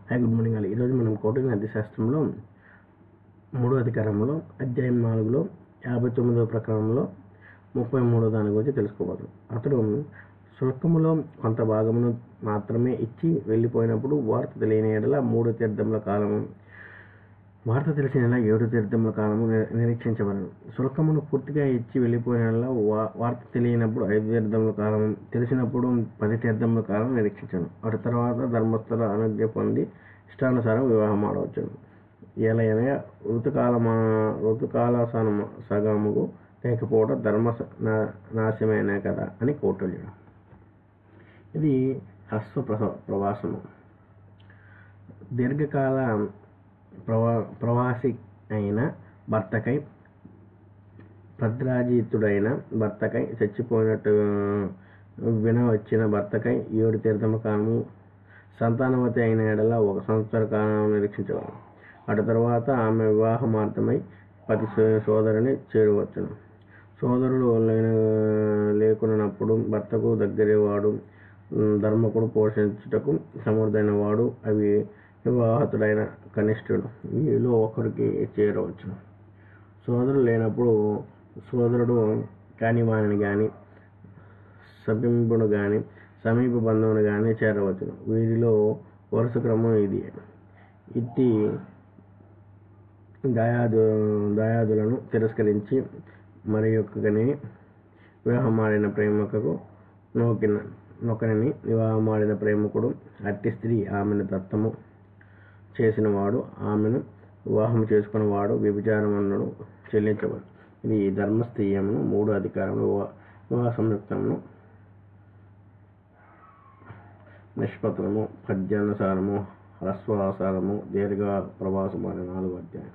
Hi, good morning అండి. ఈరోజు మనం కౌటిల్య అర్థశాస్త్రంలో 3వ అధికారంలో అధ్యాయం 4లో 59వ ప్రకరణంలో 33వ దాని గురించి తెలుసుకోవాలి. అతడు శుల్కములో కొంత భాగమును మాత్రమే ఇచ్చి వెళ్ళిపోయినప్పుడు వార్త తెలియని ఎడల 3 తీర్థముల కాలము, వార్త తెలిసిన 7 తీర్థముల కాలము నిరీక్షించబడను. శుల్కమును పూర్తిగా ఇచ్చి వెళ్ళిపోయిన వార్త తెలియనప్పుడు 5 తీర్థముల కాలము, తెలిసినప్పుడు 10 తీర్థముల కాలం నిరీక్షించను. అటు తర్వాత ధర్మస్థల అనుజ్ఞ పొంది ఇష్టానుసారం వివాహం ఆడవచ్చును. ఎలయనగా ఋతుకాల సగముకు లేకపోవడం ధర్మ నాశమైనా కదా అని కౌటిల్యుడు. ఇది హ్రస్వ ప్రవాసము. దీర్ఘకాల ప్రవాసి అయిన భర్తకై, భద్రాజితుడైన భర్తకై, చచ్చిపోయినట్టు వినవచ్చిన భర్తకై 7 తీర్థముల కాలము, సంతానవతి అయిన ఎడల 1 సంవత్సర కాలం నిరీక్షించగలరు. అటు తర్వాత ఆమె వివాహమార్థమై పతి సోదరుని చేరవచ్చును. సోదరుడు లేకున్నప్పుడు భర్తకు దగ్గరవాడు, ధర్మకుడు, పోషించుటకు సమర్థైన వాడు, అవి వివాహితుడైన కనిష్ఠుడు, వీరిలో ఒకరికి చేరవచ్చును. సోదరుడు లేనప్పుడు సోదరుడు కాని వానిని గాని, సమీపుడు గాని, సమీప బంధువుని గాని చేరవచ్చును. వీరిలో వరుస క్రమం ఇది. ఇట్టి దాయాదులను తిరస్కరించి మరి యొక్కని వివాహమాడిన ప్రేమికకు నొకరిని వివాహమాడిన ప్రేమికుడు, అట్టి స్త్రీ ఆమెను దత్తము చేసినవాడు, ఆమెను వివాహం చేసుకున్నవాడు వ్యభిచారమును చెల్లించబడు. ఇది ధర్మస్థీయమును 3 అధికారములు వివాహ సంయుక్తమును నిష్పత్రము, పద్యానుసారము, హ్రస్వాసారము, దీర్ఘ ప్రవాసము అనే 4 అధ్యాయం.